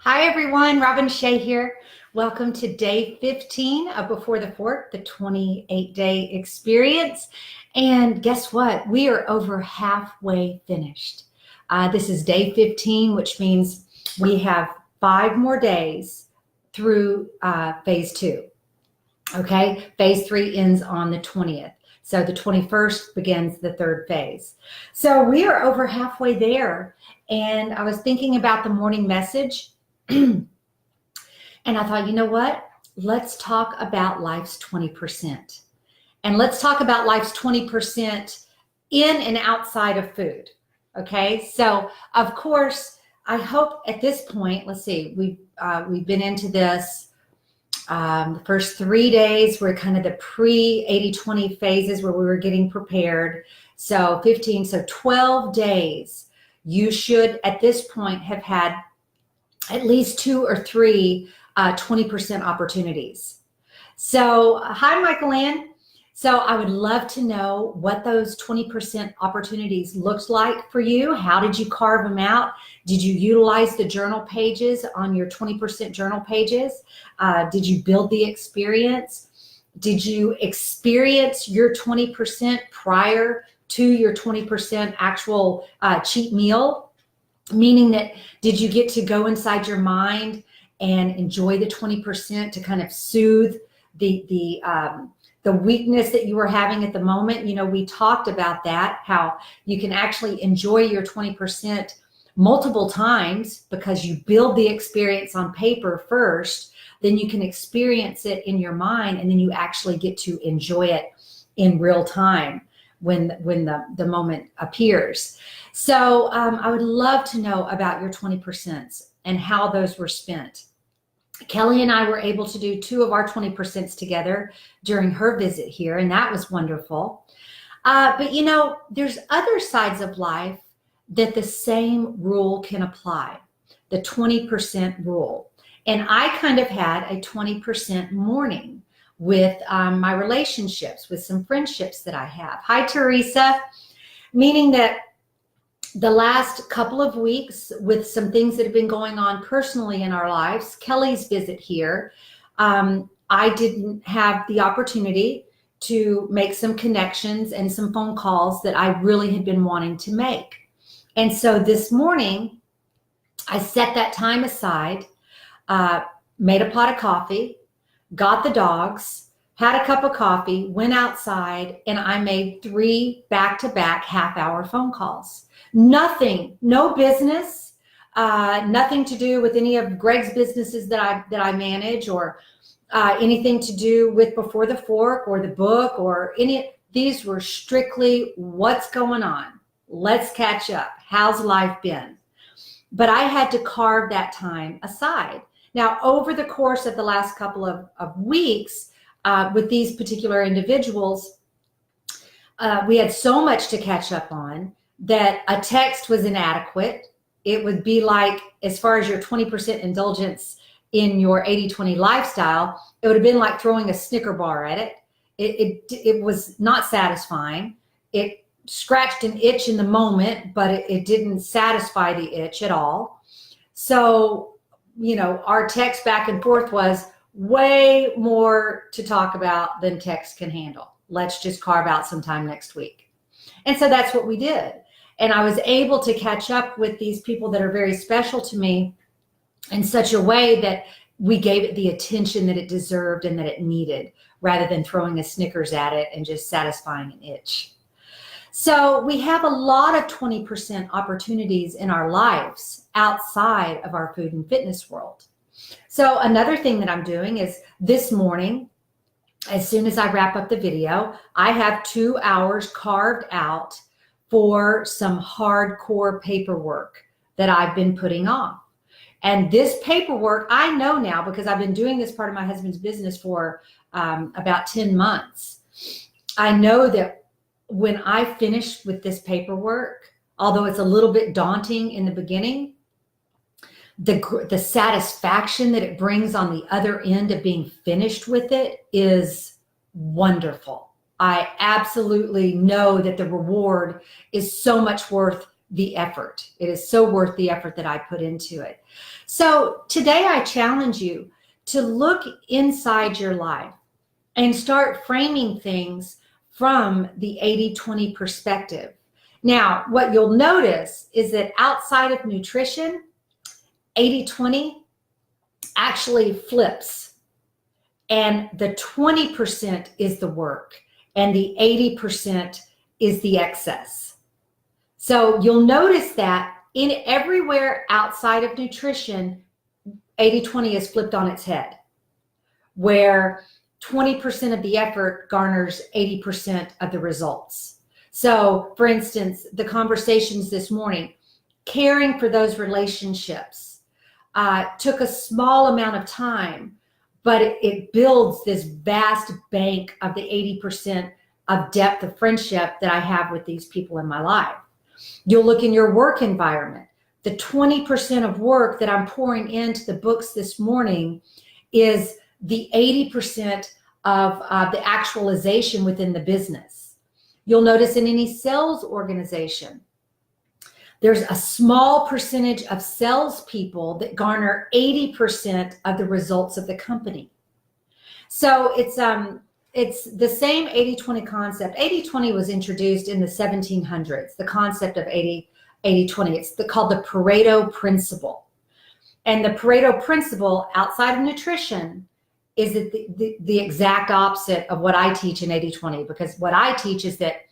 Hi everyone, Robin Shea here. Welcome to day 15 of Before the Fork, the 28-day experience. And guess what? We are over halfway finished. This is day 15, which means we have 5 more days through phase 2. Okay, phase 3 ends on the 20th. So the 21st begins the 3rd phase. So we are over halfway there. And I was thinking about the morning message. And I thought, you know what? Let's talk about life's 20%. And let's talk about life's 20% in and outside of food. Okay. So of course, I hope at this point, let's see, we've been into this. The first 3 days were kind of the pre-80-20 phases where we were getting prepared. So 15, so 12 days, you should at this point have had at least 2 or 3 20% opportunities. So hi, Michael Ann. So I would love to know what those 20% opportunities looked like for you. How did you carve them out? Did you utilize the journal pages on your 20% journal pages? Did you build the experience? Did you experience your 20% prior to your 20% actual cheat meal? Meaning that, did you get to go inside your mind and enjoy the 20% to kind of soothe the weakness that you were having at the moment? You know, we talked about that, how you can actually enjoy your 20% multiple times because you build the experience on paper first, then you can experience it in your mind, and then you actually get to enjoy it in real time when the moment appears. So I would love to know about your 20% and how those were spent. Kelly and I were able to do 2 of our 20% together during her visit here, and that was wonderful. But you know, there's other sides of life that the same rule can apply, the 20% rule. And I kind of had a 20% morning with my relationships, with some friendships that I have. Hi, Teresa. Meaning that the last couple of weeks, with some things that have been going on personally in our lives, Kelly's visit here, I didn't have the opportunity to make some connections and some phone calls that I really had been wanting to make. And so this morning, I set that time aside, made a pot of coffee, got the dogs, had a cup of coffee, went outside, and I made 3 back-to-back half-hour phone calls. Nothing, no business, nothing to do with any of Greg's businesses that I manage, or anything to do with Before the Fork or the book or any. These were strictly what's going on. Let's catch up. How's life been? But I had to carve that time aside. Now, over the course of the last couple of weeks, with these particular individuals, we had so much to catch up on that a text was inadequate. It would be like, as far as your 20% indulgence in your 80-20 lifestyle, it would have been like throwing a Snicker bar at it. It was not satisfying. It scratched an itch in the moment, but it didn't satisfy the itch at all. So, you know, our text back and forth was way more to talk about than text can handle. Let's just carve out some time next week. And so that's what we did. And I was able to catch up with these people that are very special to me in such a way that we gave it the attention that it deserved and that it needed, rather than throwing a Snickers at it and just satisfying an itch. So we have a lot of 20% opportunities in our lives outside of our food and fitness world. So another thing that I'm doing is, this morning, as soon as I wrap up the video, I have 2 hours carved out for some hardcore paperwork that I've been putting off. And this paperwork, I know now, because I've been doing this part of my husband's business for about 10 months. I know that when I finish with this paperwork, although it's a little bit daunting in the beginning, the satisfaction that it brings on the other end of being finished with it is wonderful. I absolutely know that the reward is so much worth the effort. It is so worth the effort that I put into it. So today I challenge you to look inside your life and start framing things from the 80-20 perspective. Now, what you'll notice is that outside of nutrition, 80-20 actually flips, and the 20% is the work and the 80% is the excess. So you'll notice that in everywhere outside of nutrition, 80-20 is flipped on its head, where 20% of the effort garners 80% of the results. So for instance, the conversations this morning, caring for those relationships took a small amount of time, but it builds this vast bank of the 80% of depth of friendship that I have with these people in my life. You'll look in your work environment. The 20% of work that I'm pouring into the books this morning is the 80% of the actualization within the business. You'll notice in any sales organization, there's a small percentage of salespeople that garner 80% of the results of the company. So it's the same 80-20 concept. 80-20 was introduced in the 1700s, the concept of 80-20. It's called the Pareto principle. And the Pareto principle outside of nutrition is the exact opposite of what I teach in 80-20, because what I teach is that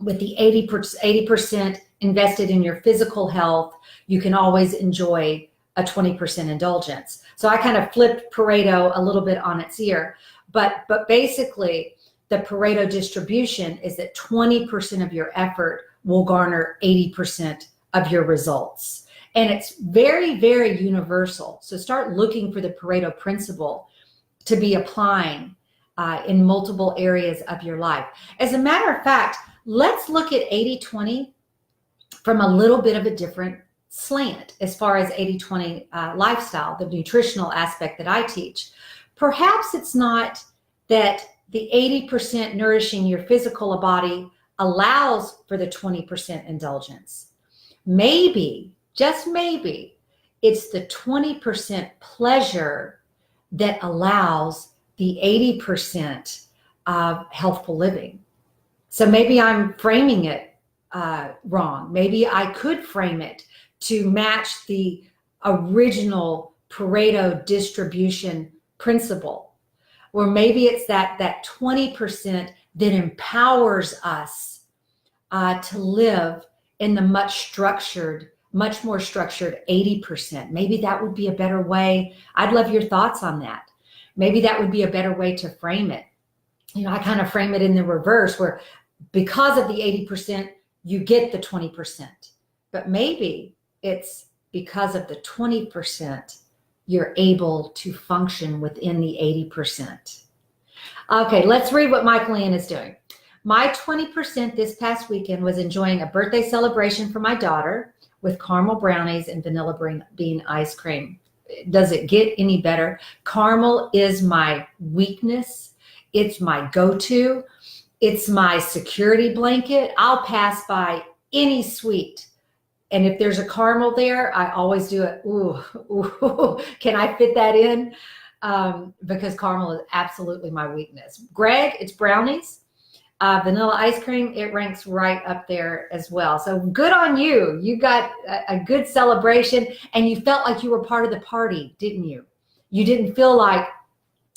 with the 80% invested in your physical health, you can always enjoy a 20% indulgence. So I kind of flipped Pareto a little bit on its ear, but basically the Pareto distribution is that 20% of your effort will garner 80% of your results. And it's very, very universal. So start looking for the Pareto principle to be applying in multiple areas of your life. As a matter of fact, let's look at 80-20 from a little bit of a different slant as far as 80-20 lifestyle, the nutritional aspect that I teach. Perhaps it's not that the 80% nourishing your physical body allows for the 20% indulgence. Maybe, just maybe, it's the 20% pleasure that allows the 80% of healthful living. So maybe I'm framing it wrong. Maybe I could frame it to match the original Pareto distribution principle, or maybe it's that 20% that empowers us to live in the much more structured 80%. Maybe that would be a better way. I'd love your thoughts on that. Maybe that would be a better way to frame it. You know, I kind of frame it in the reverse, where because of the 80%, you get the 20%. But maybe it's because of the 20%, you're able to function within the 80%. Okay, let's read what Michael Ann is doing. My 20% this past weekend was enjoying a birthday celebration for my daughter with caramel brownies and vanilla bean ice cream. Does it get any better? Caramel is my weakness. It's my go-to. It's my security blanket. I'll pass by any sweet. And if there's a caramel there, I always do it. Ooh, can I fit that in? Because caramel is absolutely my weakness. Greg, it's brownies. Vanilla ice cream, it ranks right up there as well. So good on you. You got a good celebration and you felt like you were part of the party, didn't you? You didn't feel like,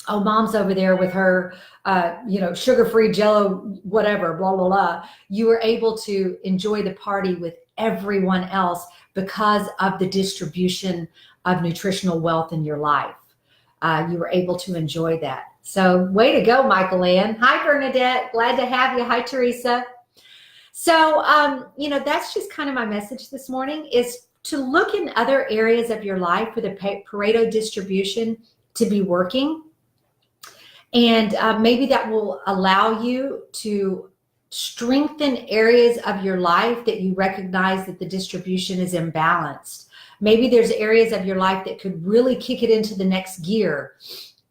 oh, mom's over there with her, sugar-free Jell-O, whatever, blah, blah, blah. You were able to enjoy the party with everyone else because of the distribution of nutritional wealth in your life. You were able to enjoy that. So way to go, Michael Ann. Hi, Bernadette. Glad to have you. Hi, Teresa. So, that's just kind of my message this morning, is to look in other areas of your life for the Pareto distribution to be working. And maybe that will allow you to strengthen areas of your life that you recognize that the distribution is imbalanced. Maybe there's areas of your life that could really kick it into the next gear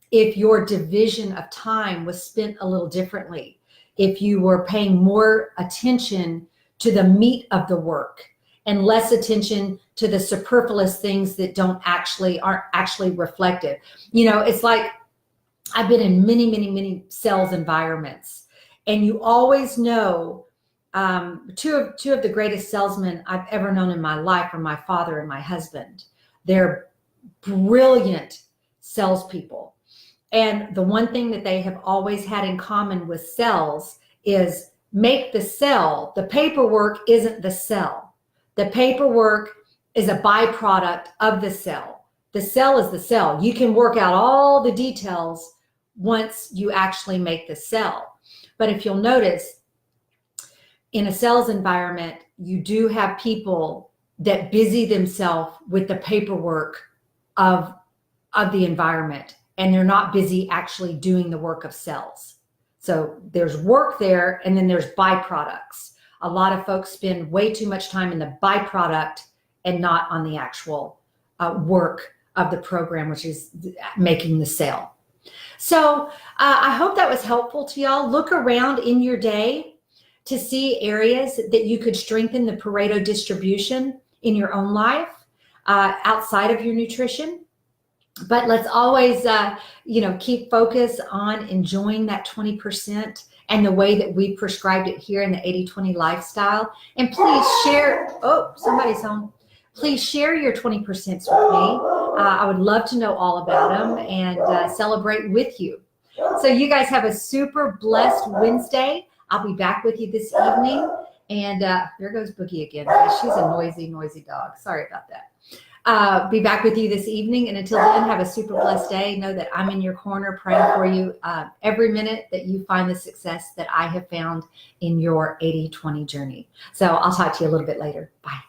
if your division of time was spent a little differently, if you were paying more attention to the meat of the work and less attention to the superfluous things that aren't actually reflective. You know, it's like I've been in many sales environments, and you always know two of the greatest salesmen I've ever known in my life are my father and my husband. They're brilliant salespeople. And the one thing that they have always had in common with sales is make the sell. The paperwork isn't the sell. The paperwork is a byproduct of the sell. The sell is the sell. You can work out all the details once you actually make the sell. But if you'll notice, in a sales environment, you do have people that busy themselves with the paperwork of the environment, and they're not busy actually doing the work of sales. So there's work there, and then there's byproducts. A lot of folks spend way too much time in the byproduct and not on the actual work of the program, which is making the sale. So I hope that was helpful to y'all. Look around in your day to see areas that you could strengthen the Pareto distribution in your own life outside of your nutrition. But let's always, keep focus on enjoying that 20% and the way that we prescribed it here in the 80-20 lifestyle. And please share. Oh, somebody's home. Please share your 20% with me. I would love to know all about them and celebrate with you. So you guys have a super blessed Wednesday. I'll be back with you this evening. And there goes Boogie again. She's a noisy dog. Sorry about that. Be back with you this evening. And until then, have a super blessed day. Know that I'm in your corner praying for you every minute that you find the success that I have found in your 80-20 journey. So I'll talk to you a little bit later. Bye.